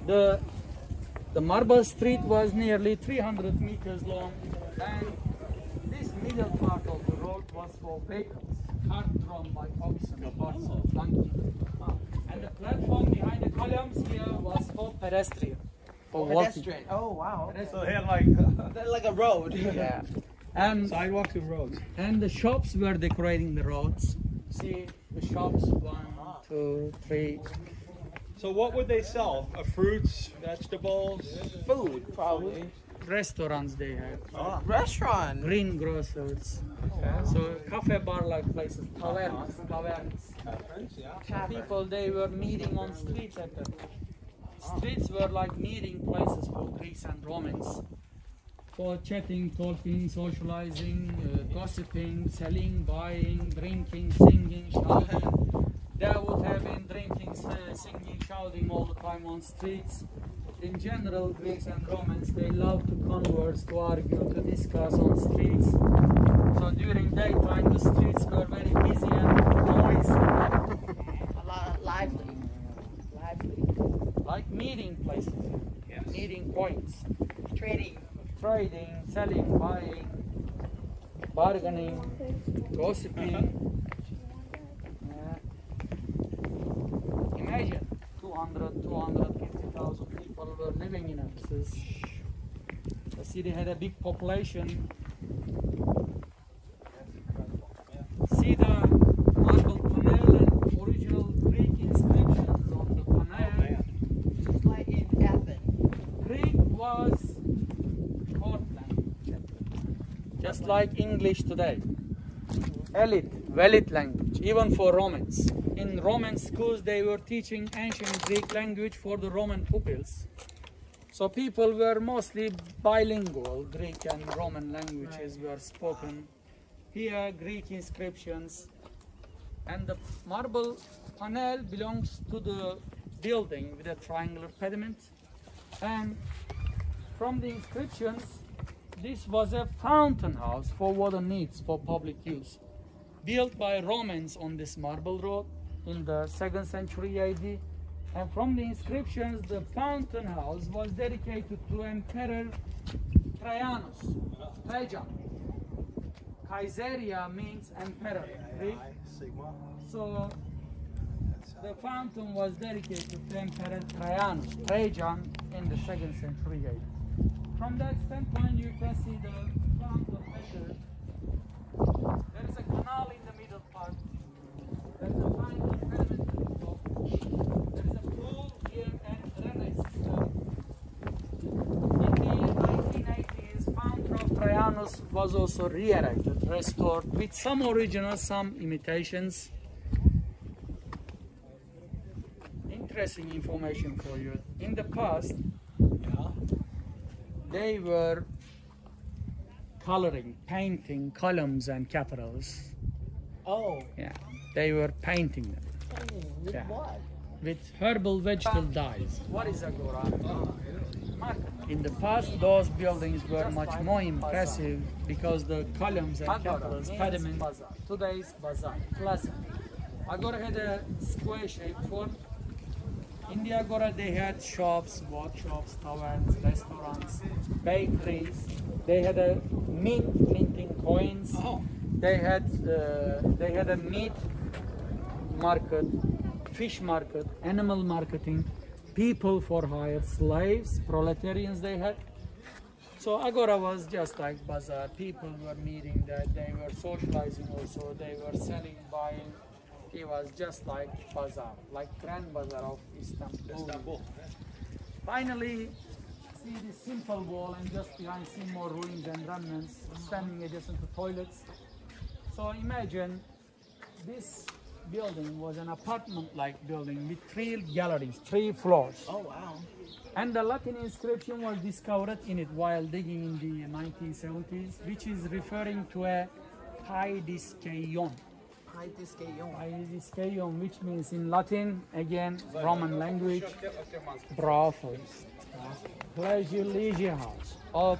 The marble street was nearly 300 meters long, and this middle part of the road was for vehicles, cart drawn by oxen, horses, donkeys. And the platform behind the columns here was for pedestrian. For pedestrian. Oh wow. So they had like a road. Yeah. And sidewalks and roads. And the shops were decorating the roads. See the shops, 1, 2, 3. So what would they sell? Fruits, vegetables, food, probably. Restaurants they had. Restaurant. Greengrocers. Okay. So cafe bar like places, tavernas. People they were meeting on streets at that time. Streets were like meeting places for Greeks and Romans. For chatting, talking, socializing, gossiping, selling, buying, drinking, singing, shouting. There would have been drinking, singing, shouting all the time on streets. In general, Greeks and Romans, they love to converse, to argue, to discuss on streets. So during daytime, the streets were very busy and noisy. A lot of lively. Like meeting places, yes. Meeting points. Trading, Selling, buying, bargaining, gossiping. Imagine 250,000 people were living in Ephesus. The city had a big population. See the marble panel and original Greek inscriptions on the panel. just like in Athens. Greek was court language, just like English today. Valid language, even for Romans. In Roman schools, they were teaching ancient Greek language for the Roman pupils. So people were mostly bilingual. Greek and Roman languages were spoken. Here, Greek inscriptions. And the marble panel belongs to the building with a triangular pediment. And from the inscriptions, this was a fountain house for water needs for public use, built by Romans on this marble road in the 2nd century AD. And from the inscriptions, the fountain house was dedicated to Emperor Trajan. Caesarea means emperor. Right? So the fountain was dedicated to Emperor Trajan in the 2nd century AD. From that standpoint, you can see the fountain better. There is a canal in the middle part. There is a fine impediment at the top. There is a pool here and drainage system. In the 1980s, fountain of Trajanus was also re-erected, restored with some originals, some imitations. Interesting information for you. In the past, they were painting columns and capitals. Oh. Yeah, they were painting them. With what? With herbal vegetable dyes. What is agora? In the past, those buildings were much more impressive because the columns and capitals, pediments. Today's bazaar, plaza. Agora had a square-shaped form. In the agora, they had shops, workshops, taverns, restaurants, bakeries. They had a minting coins. Oh. They had a meat market, fish market, animal marketing, people for hire, slaves, proletarians they had. So agora was just like bazaar. People were meeting there. They were socializing also. They were selling, buying. It was just like bazaar, like Grand Bazaar of Istanbul. Finally, see this simple wall, and just behind see more ruins and remnants standing adjacent to toilets. So imagine this building was an apartment-like building with 3 galleries, 3 floors. Oh wow. And the Latin inscription was discovered in it while digging in the 1970s, which is referring to a Haidisceion. Haidisceion, which means in Latin, again, Roman language, brothel, leisure house, or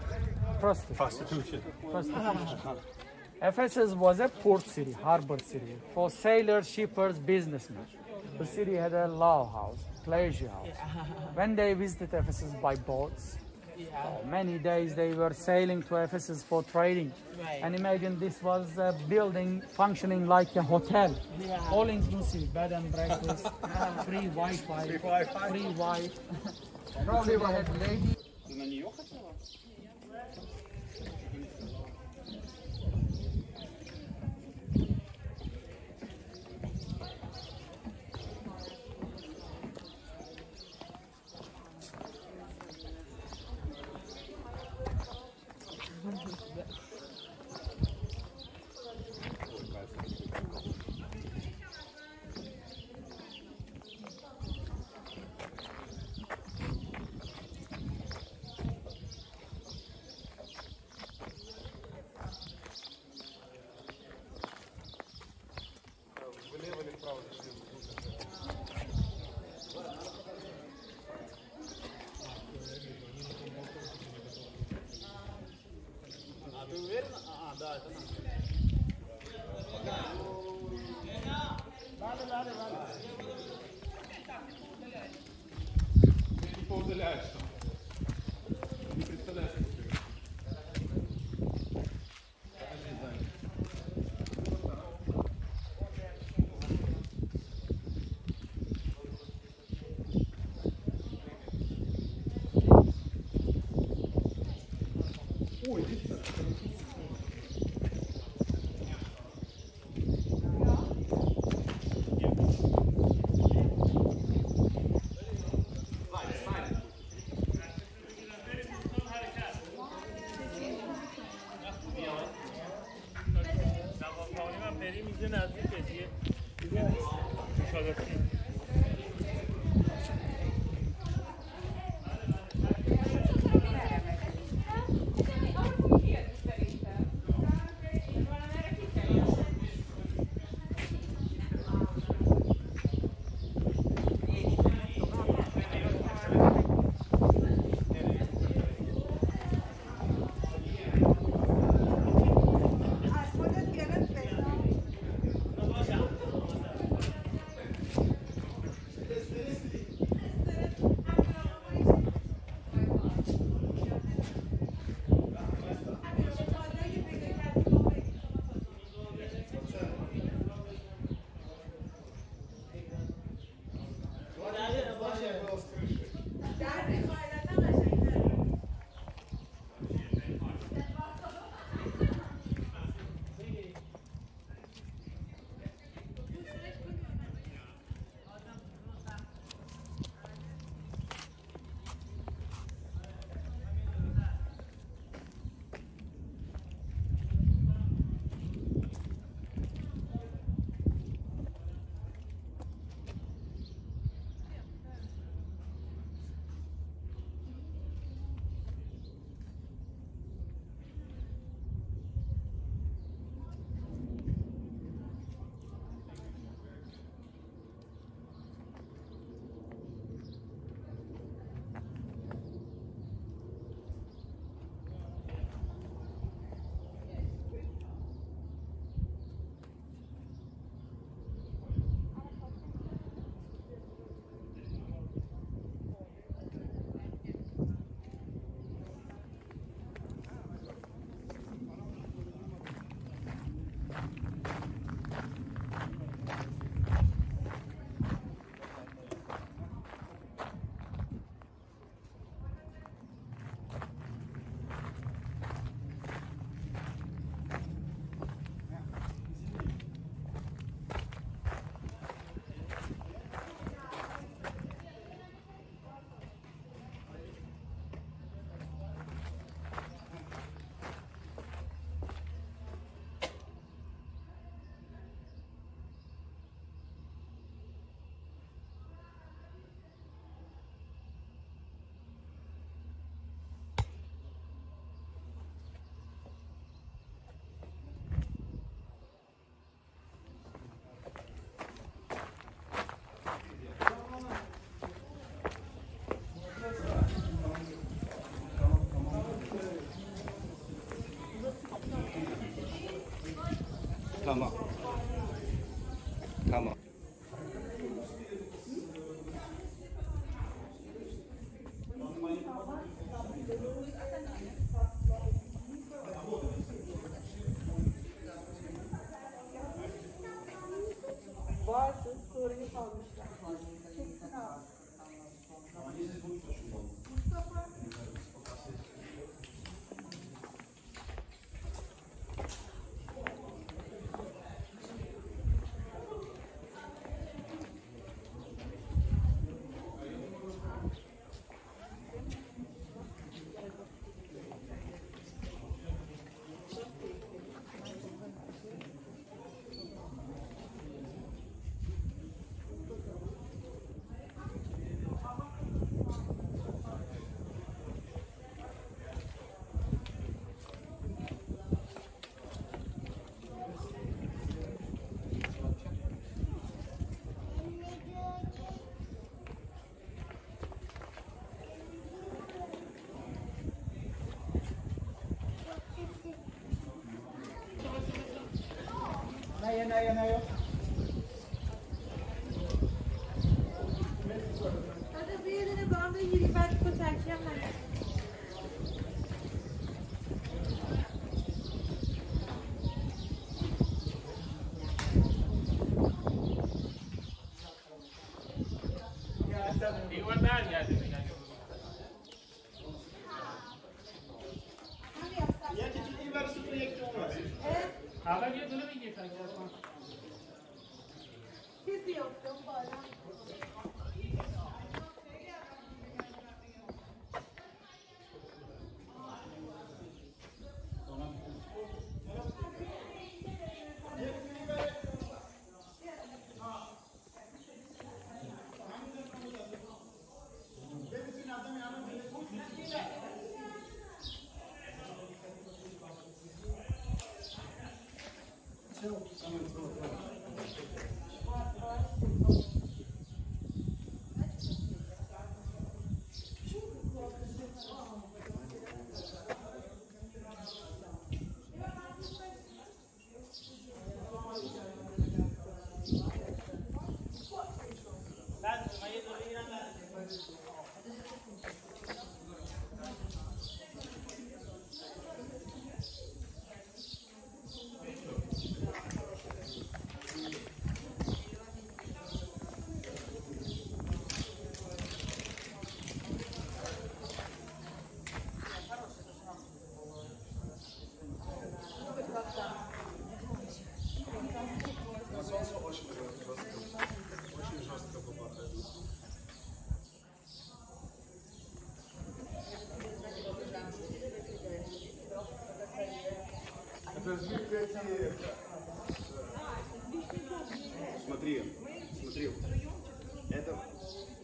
prostitution. Ephesus was a port city, harbor city, for sailors, shippers, businessmen. The city had a law house, pleasure. When they visited Ephesus by boats, many days they were sailing to Ephesus for trading. Right. And imagine this was a building functioning like a hotel. Yeah. All inclusive, bed and breakfast, free Wi-Fi, free Wi-Fi. Probably they had ladies. Tamam. Tamam.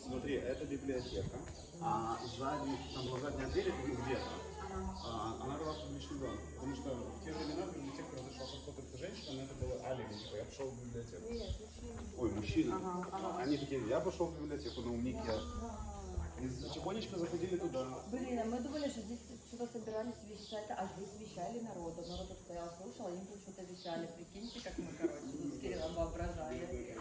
Смотри, это библиотека, а сзади, там была задняя дверь где-то, она была публичный дом, потому что в те времена в библиотеку разрешался вход только женщина, но это было алиби, типа я пошел в библиотеку. Ой, мужчина. Они такие, я пошел в библиотеку, но у них я. И тихонечко заходили туда. Блин, а мы думали, что здесь что-то собирались вещать, а здесь вещали народу. Народ стоял, слушал, они тут что-то вещали. Прикиньте, как мы, короче, с Кириллом воображали.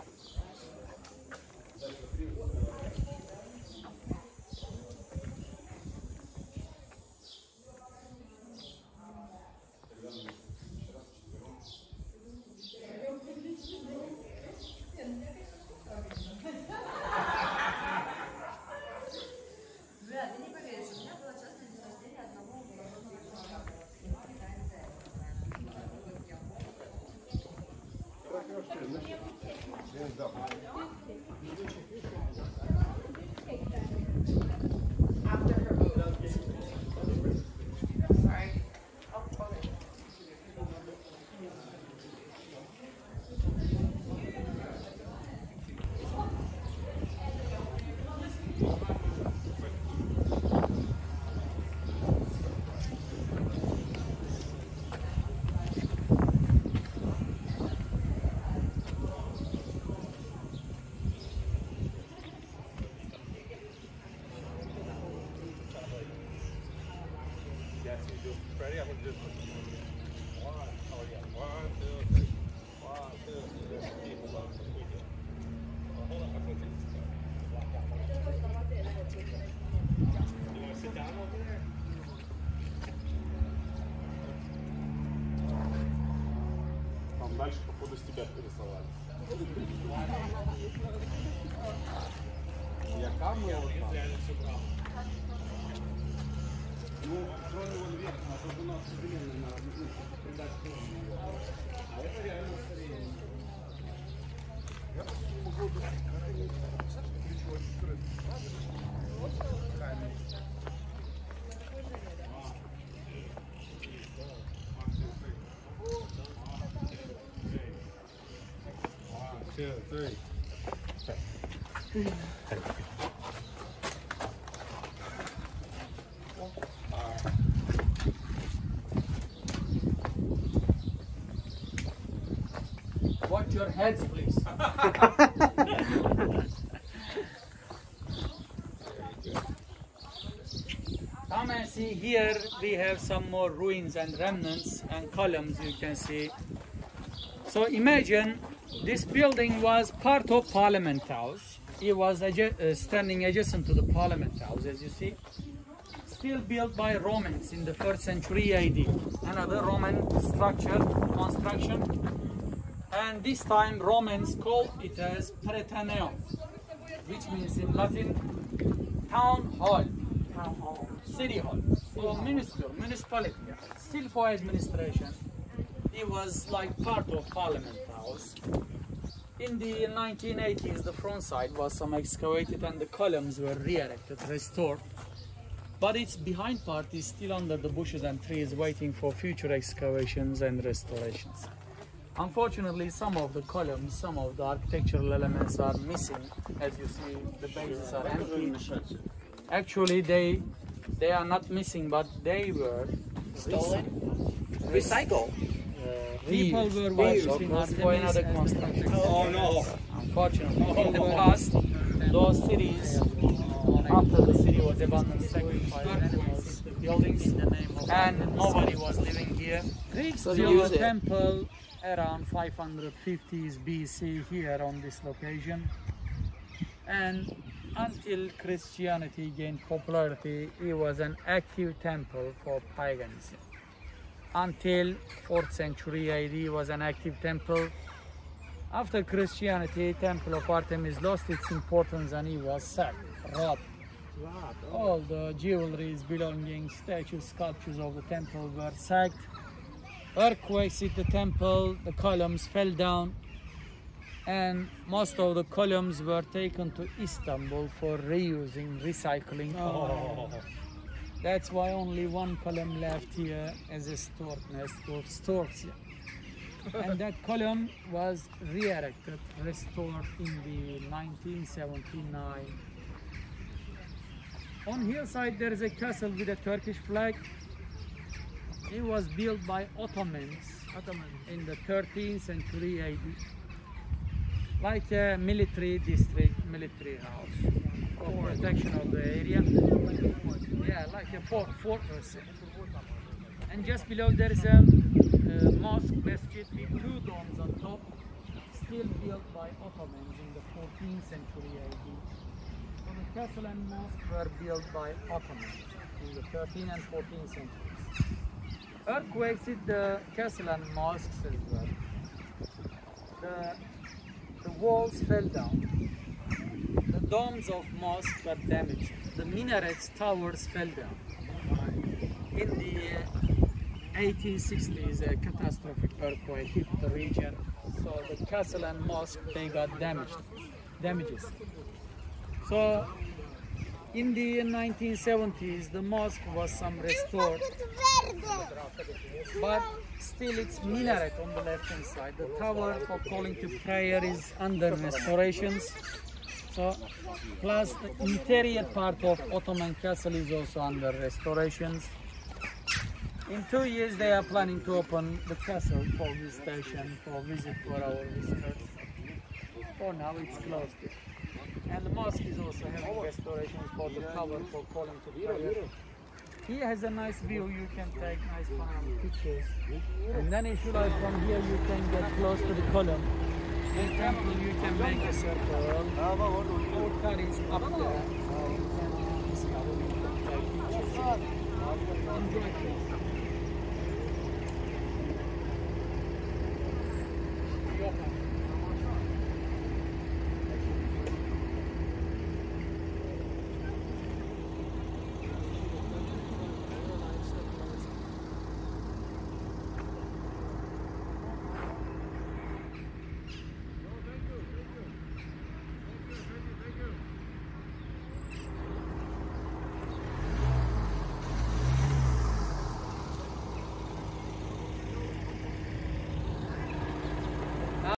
Ready? I'm gonna just one. Oh yeah, 1, 2, 3. 1, 2, 3. People love this weekend. Hold on, I'm gonna take this out. You wanna sit down over there? Там дальше, походу, с тебя пересылали. Я камеру вот там. Ну, кроме вон верх, а то у нас современная на придать тоже ее. А это реально старение. Я не могу ключевой открыть. Вот камень. Two, three. Watch your heads, please. Come and see here. We have some more ruins and remnants and columns. You can see So imagine this building was part of Parliament House. It was standing adjacent to the Parliament House, as you see. Still built by Romans in the 1st century AD. Another Roman structure, construction. And this time Romans called it as Prytaneum, which means in Latin, town hall. City hall, for municipality, still for administration. It was like part of Parliament House. In the 1980s, the front side was some excavated and the columns were re-erected, restored. But its behind part is still under the bushes and trees, waiting for future excavations and restorations. Unfortunately, some of the columns, some of the architectural elements are missing. As you see, the bases are empty. Actually, they are not missing, but they were Stolen? Recycled. people were worshiping for another construction. Oh no! Unfortunately, in the past, those cities, after the city was abandoned, sacrificed animals, buildings, and nobody was living here. Greeks built a temple around 550s BC here on this location, and until Christianity gained popularity, it was an active temple for paganism. Until 4th century AD, it was an active temple. After Christianity, Temple of Artemis lost its importance and it was sacked, robbed. All the jewelries, belongings, statues, sculptures of the temple were sacked. Earthquakes hit the temple, the columns fell down, and most of the columns were taken to Istanbul for reusing, recycling. That's why only one column left here as a stork nest for storks. And that column was re-erected, restored in the 1979. On hillside there is a castle with a Turkish flag. It was built by Ottomans in the 13th century AD. Like a military district, military house for protection of the area. Yeah, like a fortress. And just below there is a mosque, masjid with two domes on top, still built by Ottomans in the 14th century AD. So the castle and mosque were built by Ottomans in the 13th and 14th centuries. Earthquakes hit the castle and mosques as well. The walls fell down. The domes of mosques were damaged. The minarets, towers fell down. In the 1860s, a catastrophic earthquake hit the region, so the castle and mosque, they got damages. So in the 1970s, the mosque was some restored, but still its minaret on the left hand side. The tower for calling to prayer is under restorations. So, plus the interior part of Ottoman castle is also under restorations. In 2 years, they are planning to open the castle for visitation, for visit for our visitors. For now, it's closed. And the mosque is also having restorations for the tower for calling to prayer. Here has a nice view, you can take nice panoramic pictures. And then if you like, from here you can get close to the column. In temple you can make a circle. Orchid is up there. You can discover, you can take pictures. Enjoy it.